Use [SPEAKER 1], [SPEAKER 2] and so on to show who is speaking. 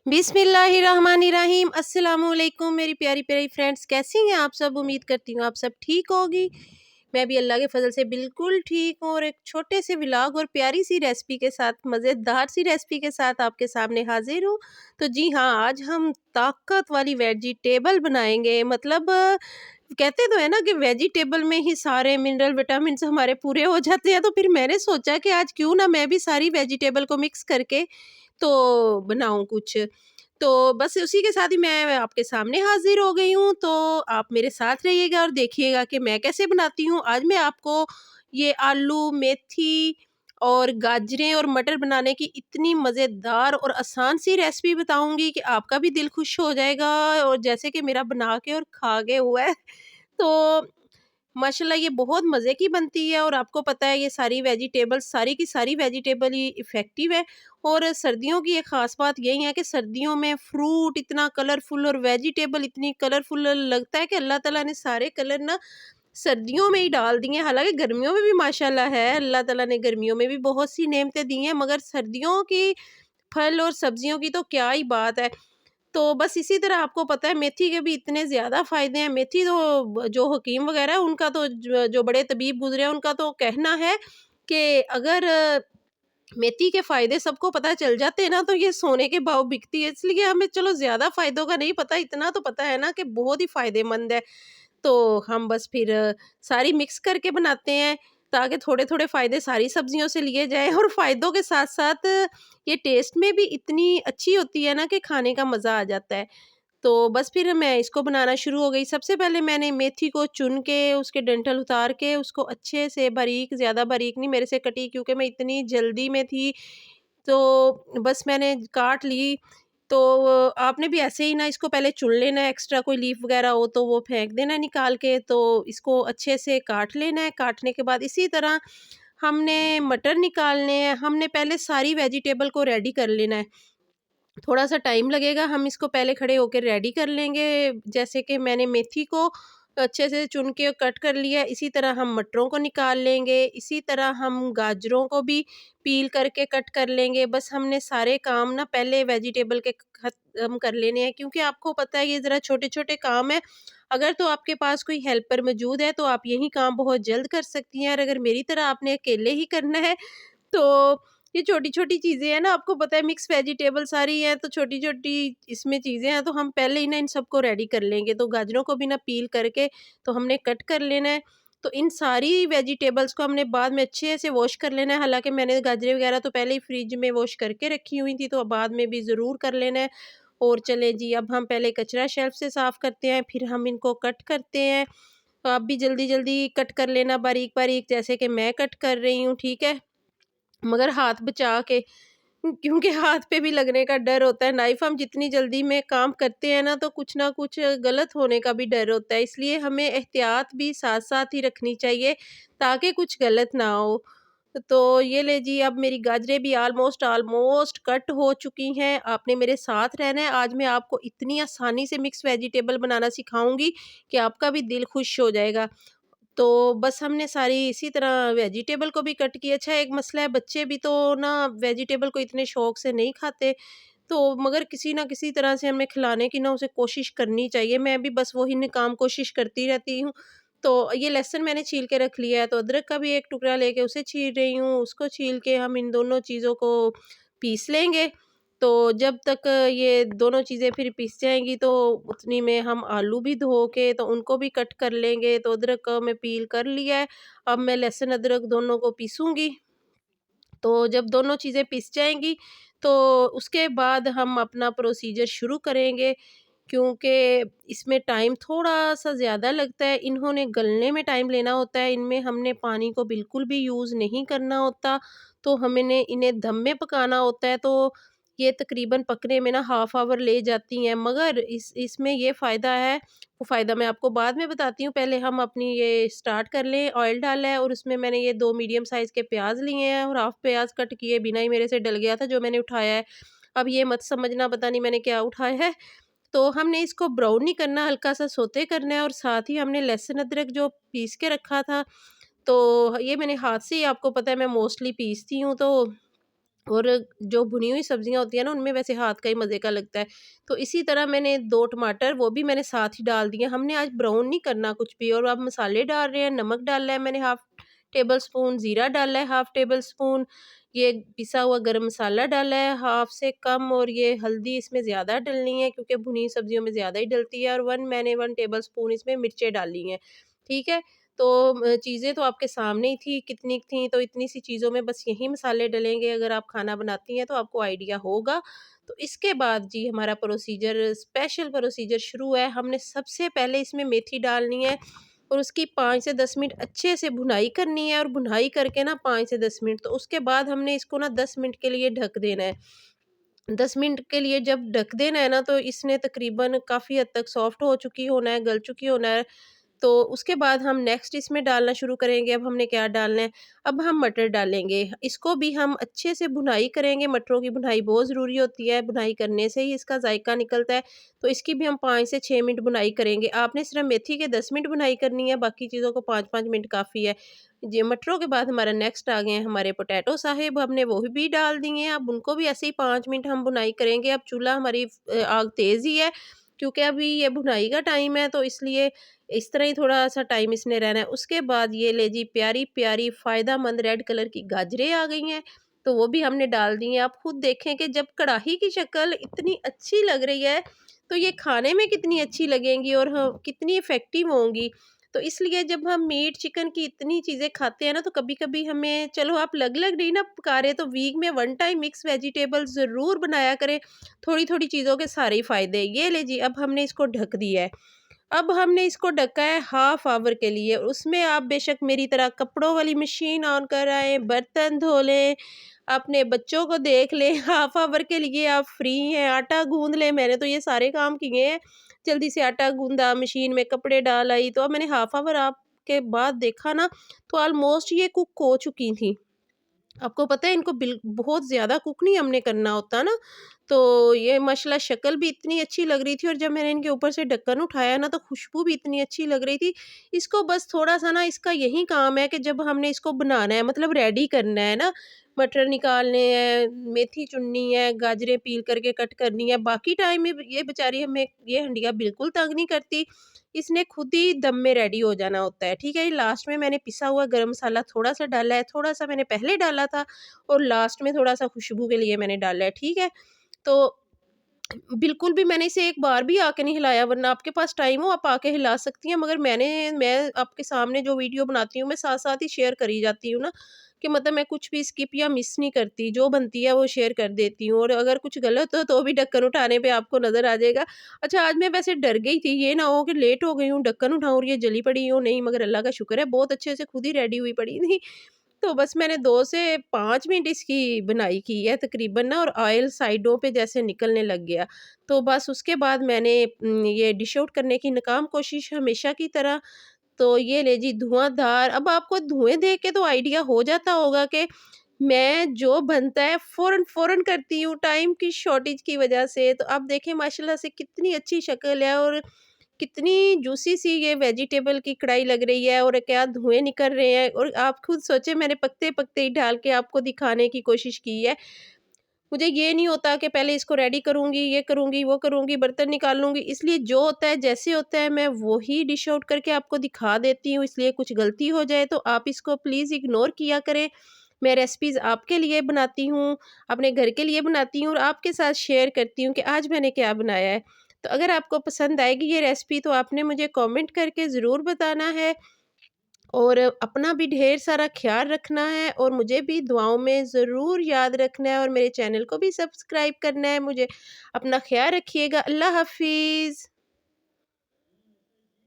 [SPEAKER 1] बिस्मिल्लाहिर्रहमानिर्रहीम। अस्सलामुअलैकुम मेरी प्यारी प्यारी फ्रेंड्स, कैसी हैं आप सब। उम्मीद करती हूँ आप सब ठीक होगी। मैं भी अल्लाह के फजल से बिल्कुल ठीक हूँ और एक छोटे से व्लॉग और प्यारी सी रेसिपी के साथ, मज़ेदार सी रेसिपी के साथ आपके सामने हाजिर हूँ। तो जी हाँ, आज हम ताकत वाली वेजिटेबल बनाएंगे। मतलब कहते तो है ना कि वेजिटेबल में ही सारे मिनरल विटामिन हमारे पूरे हो जाते हैं। तो फिर मैंने सोचा कि आज क्यों ना मैं भी सारी वेजिटेबल को मिक्स करके तो बनाऊँ कुछ। तो बस उसी के साथ ही मैं आपके सामने हाज़िर हो गई हूँ, तो आप मेरे साथ रहिएगा और देखिएगा कि मैं कैसे बनाती हूँ। आज मैं आपको ये आलू, मेथी और गाजरें और मटर बनाने की इतनी मज़ेदार और आसान सी रेसिपी बताऊँगी कि आपका भी दिल खुश हो जाएगा और जैसे कि मेरा बना के और खा के हुआ है। तो माशाल्लाह ये बहुत मज़े की बनती है और आपको पता है ये सारी वेजिटेबल, सारी की सारी वेजिटेबल ही इफ़ेक्टिव है। और सर्दियों की एक ख़ास बात यही है कि सर्दियों में फ्रूट इतना कलरफुल और वेजिटेबल इतनी कलरफुल लगता है कि अल्लाह ताला ने सारे कलर ना सर्दियों में ही डाल दिए हैं। हालाँकि गर्मियों में भी माशाल्लाह है, अल्लाह ताला ने गर्मियों में भी बहुत सी नेमतें दी हैं, मगर सर्दियों की फल और सब्जियों की तो क्या ही बात है। तो बस इसी तरह आपको पता है मेथी के भी इतने ज़्यादा फ़ायदे हैं। मेथी तो जो हकीम वग़ैरह है उनका तो जो बड़े तबीब गुज़रे हैं उनका तो कहना है कि अगर मेथी के फ़ायदे सबको पता चल जाते हैं ना तो ये सोने के भाव बिकती है। इसलिए हमें चलो ज़्यादा फ़ायदों का नहीं पता, इतना तो पता है ना कि बहुत ही फ़ायदेमंद है। तो हम बस फिर सारी मिक्स करके बनाते हैं ताकि थोड़े-थोड़े फ़ायदे सारी सब्जियों से लिए जाएँ और फ़ायदों के साथ-साथ ये टेस्ट में भी इतनी अच्छी होती है ना कि खाने का मज़ा आ जाता है। तो बस फिर मैं इसको बनाना शुरू हो गई। सबसे पहले मैंने मेथी को चुन के उसके डंठल उतार के उसको अच्छे से बारीक, ज़्यादा बारीक नहीं मेरे से कटी क्योंकि मैं इतनी जल्दी में थी, तो बस मैंने काट ली। तो आपने भी ऐसे ही ना इसको पहले चुन लेना है, एक्स्ट्रा कोई लीफ वगैरह हो तो वो फेंक देना है निकाल के। तो इसको अच्छे से काट लेना है। काटने के बाद इसी तरह हमने मटर निकालने हैं। हमने पहले सारी वेजिटेबल को रेडी कर लेना है। थोड़ा-सा टाइम लगेगा, हम इसको पहले खड़े होके रेडी कर लेंगे। जैसे कि मैंने मेथी को अच्छे से चुन के कट कर लिया, इसी तरह हम मटरों को निकाल लेंगे, इसी तरह हम गाजरों को भी पील करके कट कर लेंगे। बस हमने सारे काम ना पहले वेजिटेबल के ख़त्म कर लेने हैं क्योंकि आपको पता है ये ज़रा छोटे-छोटे काम हैं। अगर तो आपके पास कोई हेल्पर मौजूद है तो आप यही काम बहुत जल्द कर सकती हैं और अगर मेरी तरह आपने अकेले ही करना है तो ये छोटी-छोटी चीज़ें हैं ना, आपको पता है मिक्स वेजिटेबल सारी हैं तो छोटी-छोटी इसमें चीज़ें हैं तो हम पहले ही ना इन सबको रेडी कर लेंगे। तो गाजरों को भी ना पील करके तो हमने कट कर लेना है। तो इन सारी वेजिटेबल्स को हमने बाद में अच्छे से वॉश कर लेना है। हालाँकि मैंने गाजरें वगैरह तो पहले ही फ्रिज में वॉश करके रखी हुई थी तो बाद में भी ज़रूर कर लेना है। और चलें जी, अब हम पहले कचरा शेल्फ से साफ़ करते हैं, फिर हम इनको कट करते हैं। तो आप भी जल्दी-जल्दी कट कर लेना बारीक-बारीक जैसे कि मैं कट कर रही हूँ, ठीक है? मगर हाथ बचा के, क्योंकि हाथ पे भी लगने का डर होता है। नाइफ हम जितनी जल्दी में काम करते हैं ना तो कुछ ना कुछ गलत होने का भी डर होता है, इसलिए हमें एहतियात भी साथ साथ ही रखनी चाहिए ताकि कुछ गलत ना हो। तो ये ले जी, अब मेरी गाजरें भी ऑलमोस्ट ऑलमोस्ट कट हो चुकी हैं। आपने मेरे साथ रहना है। आज मैं आपको इतनी आसानी से मिक्स वेजिटेबल बनाना सिखाऊंगी कि आपका भी दिल खुश हो जाएगा। तो बस हमने सारी इसी तरह वेजिटेबल को भी कट किया। अच्छा, एक मसला है, बच्चे भी तो ना वेजिटेबल को इतने शौक से नहीं खाते, तो मगर किसी ना किसी तरह से हमें खिलाने की ना उसे कोशिश करनी चाहिए। मैं भी बस वही न काम कोशिश करती रहती हूँ। तो ये लहसुन मैंने छील के रख लिया है, तो अदरक का भी एक टुकड़ा लेके उसे छील रही हूँ। उसको छील के हम इन दोनों चीज़ों को पीस लेंगे। तो जब तक ये दोनों चीज़ें फिर पिस जाएँगी तो उतनी में हम आलू भी धो के तो उनको भी कट कर लेंगे। तो अदरक को मैं पील कर लिया है। अब मैं लहसुन अदरक दोनों को पीसूँगी। तो जब दोनों चीज़ें पिस जाएँगी तो उसके बाद हम अपना प्रोसीजर शुरू करेंगे, क्योंकि इसमें टाइम थोड़ा-सा ज़्यादा लगता है। इन्होंने गलने में टाइम लेना होता है, इनमें हमने पानी को बिल्कुल भी यूज़ नहीं करना होता, तो हमने इन्हें दम में पकाना होता है। तो ये तकरीबन पकने में ना हाफ़ ऑवर ले जाती हैं, मगर इसमें ये फ़ायदा है, वो फ़ायदा मैं आपको बाद में बताती हूँ। पहले हम अपनी ये स्टार्ट कर लें। ऑयल डाला है और उसमें मैंने ये 2 मीडियम साइज़ के प्याज़ लिए हैं और हाफ़ प्याज़ कट किए, बिना ही मेरे से डल गया था जो मैंने उठाया है। अब ये मत समझना पता नहीं मैंने क्या उठाया है। तो हमने इसको ब्राउन नहीं करना, हल्का-सा सौते करना है और साथ ही हमने लहसुन अदरक जो पीस के रखा था, तो ये मैंने हाथ से ही, आपको पता है मैं मोस्टली पीसती हूँ, तो और जो भुनी हुई सब्जियाँ होती हैं ना, उनमें वैसे हाथ का ही मज़े का लगता है। तो इसी तरह मैंने 2 टमाटर वो भी मैंने साथ ही डाल दिए। हमने आज ब्राउन नहीं करना कुछ भी, और अब मसाले डाल रहे हैं। नमक डाला है मैंने हाफ़ टेबल स्पून, ज़ीरा डाला है हाफ़ टेबल स्पून, ये पिसा हुआ गरम मसाला डाला है हाफ़ से कम, और ये हल्दी इसमें ज़्यादा डलनी है क्योंकि भुनी हुई सब्जियों में ज़्यादा ही डलती है, और 1 टेबल स्पून इसमें मिर्चें डाली हैं। ठीक है? तो चीज़ें तो आपके सामने ही थी, कितनी थी, तो इतनी सी चीज़ों में बस यही मसाले डलेंगे। अगर आप खाना बनाती हैं तो आपको आइडिया होगा। तो इसके बाद जी हमारा स्पेशल प्रोसीजर शुरू है। हमने सबसे पहले इसमें मेथी डालनी है, और उसकी 5 से 10 मिनट अच्छे से भुनाई करनी है, और भुनाई करके ना 5 से 10 मिनट, तो उसके बाद हमने इसको ना 10 मिनट के लिए ढक देना है। 10 मिनट के लिए जब ढक देना है ना, तो इसने तकरीबन काफ़ी हद तक सॉफ्ट हो चुकी होना है, गल चुकी होना है। तो उसके बाद हम नेक्स्ट इसमें डालना शुरू करेंगे। अब हमने क्या डालना है, अब हम मटर डालेंगे। इसको भी हम अच्छे से भुनाई करेंगे, मटरों की भुनाई बहुत ज़रूरी होती है, भुनाई करने से ही इसका जायका निकलता है। तो इसकी भी हम 5 से 6 मिनट भुनाई करेंगे। आपने सिर्फ़ मेथी के 10 मिनट भुनाई करनी है, बाकी चीज़ों को 5-5 मिनट काफ़ी है। जी, मटरों के बाद हमारा नेक्स्ट आ गए हैं हमारे पोटैटो साहिब, हमने वो भी डाल दिए हैं। अब उनको भी ऐसे ही 5 मिनट हम भुनाई करेंगे। अब चूल्हा हमारी आग तेज़ ही है, क्योंकि अभी ये भुनाई का टाइम है, तो इसलिए इस तरह ही थोड़ा-सा टाइम इसने रहना है। उसके बाद ये ले जी प्यारी-प्यारी फ़ायदेमंद रेड कलर की गाजरें आ गई हैं, तो वो भी हमने डाल दी हैं। आप खुद देखें कि जब कढ़ाई की शक्ल इतनी अच्छी लग रही है, तो ये खाने में कितनी अच्छी लगेंगी और कितनी इफ़ेक्टिव होंगी। तो इसलिए जब हम मीट, चिकन की इतनी चीज़ें खाते हैं ना, तो कभी-कभी हमें, चलो आप अलग-अलग नहीं ना पका रहे, तो वीक में 1 टाइम मिक्स वेजिटेबल ज़रूर बनाया करें। थोड़ी-थोड़ी चीज़ों के सारे ही फ़ायदे। ये ले जी, अब हमने इसको ढक दिया है। अब हमने इसको ढका है हाफ़ ऑवर के लिए। उसमें आप बेशक मेरी तरह कपड़ों वाली मशीन ऑन कर आएँ, बर्तन धो लें, अपने बच्चों को देख लें, हाफ़ ऑवर के लिए आप फ्री हैं, आटा गूँध लें। मैंने तो ये सारे काम किए हैं। जल्दी से आटा गूँधा, मशीन में कपड़े डाल आई, तो अब मैंने हाफ़ ऑवर आप के बाद देखा ना, तो ऑलमोस्ट ये कुक हो चुकी थी। आपको पता है इनको बहुत ज़्यादा कुक नहीं हमने करना होता ना, तो ये माशाल्लाह शक्ल भी इतनी अच्छी लग रही थी, और जब मैंने इनके ऊपर से ढक्कन उठाया ना, तो खुशबू भी इतनी अच्छी लग रही थी। इसको बस थोड़ा-सा ना, इसका यही काम है कि जब हमने इसको बनाना है, मतलब रेडी करना है ना, मटर निकालने हैं, मेथी चुननी है, गाजरें पील करके कट करनी है, बाकी टाइम में ये बेचारी हमें ये हंडिया बिल्कुल तंग नहीं करती। इसने खुद ही दम में रेडी हो जाना होता है, ठीक है? लास्ट में मैंने पिसा हुआ गरम मसाला थोड़ा-सा डाला है, थोड़ा-सा मैंने पहले डाला था, और लास्ट में थोड़ा-सा खुशबू के लिए मैंने डाला है, ठीक है? तो बिल्कुल भी मैंने इसे एक बार भी आके नहीं हिलाया, वरना आपके पास टाइम हो आप आके हिला सकती हैं, मगर मैं आपके सामने जो वीडियो बनाती हूँ, मैं साथ-साथ ही शेयर करी जाती हूँ ना, कि मतलब मैं कुछ भी स्किप या मिस नहीं करती, जो बनती है वो शेयर कर देती हूँ, और अगर कुछ गलत हो तो भी ढक्कन उठाने पे आपको नज़र आ जाएगा। अच्छा, आज मैं वैसे डर गई थी, ये ना हो कि लेट हो गई हूँ, ढक्कन उठाऊँ और ये जली पड़ी हो, नहीं, मगर अल्लाह का शुक्र है बहुत अच्छे से खुद ही रेडी हुई पड़ी थी। तो बस मैंने 2 से 5 मिनट इसकी बनाई की है तकरीबन ना, और ऑयल साइडों पे जैसे निकलने लग गया। तो बस उसके बाद मैंने ये डिश आउट करने की नाकाम कोशिश हमेशा की तरह। तो ये ले जी धुआँधार, अब आपको धुएँ देख के तो आइडिया हो जाता होगा कि मैं जो बनता है फ़ौरन-फ़ौरन करती हूँ टाइम की शॉर्टेज की वज़ह से। तो आप देखें माशाल्लाह से कितनी अच्छी शक्ल है, और कितनी जूसी सी ये वेजिटेबल की कढ़ाई लग रही है, और क्या धुएँ निकल रहे हैं, और आप खुद सोचें मैंने पकते-पकते ही ढाल के आपको दिखाने की कोशिश की है। मुझे ये नहीं होता कि पहले इसको रेडी करूँगी, ये करूँगी, वो करूँगी, बर्तन निकाल लूँगी, इसलिए जो होता है, जैसे होता है, मैं वही डिश आउट करके आपको दिखा देती हूँ, इसलिए कुछ गलती हो जाए तो आप इसको प्लीज़ इग्नोर किया करें। मैं रेसिपीज़ आपके लिए बनाती हूँ, अपने घर के लिए बनाती हूँ, और आपके साथ शेयर करती हूँ कि आज मैंने क्या बनाया है। तो अगर आपको पसंद आएगी ये रेसिपी, तो आपने मुझे कमेंट करके ज़रूर बताना है, और अपना भी ढेर सारा ख़्याल रखना है, और मुझे भी दुआओं में ज़रूर याद रखना है, और मेरे चैनल को भी सब्सक्राइब करना है। मुझे अपना ख़्याल रखिएगा। अल्लाह हाफ़िज़।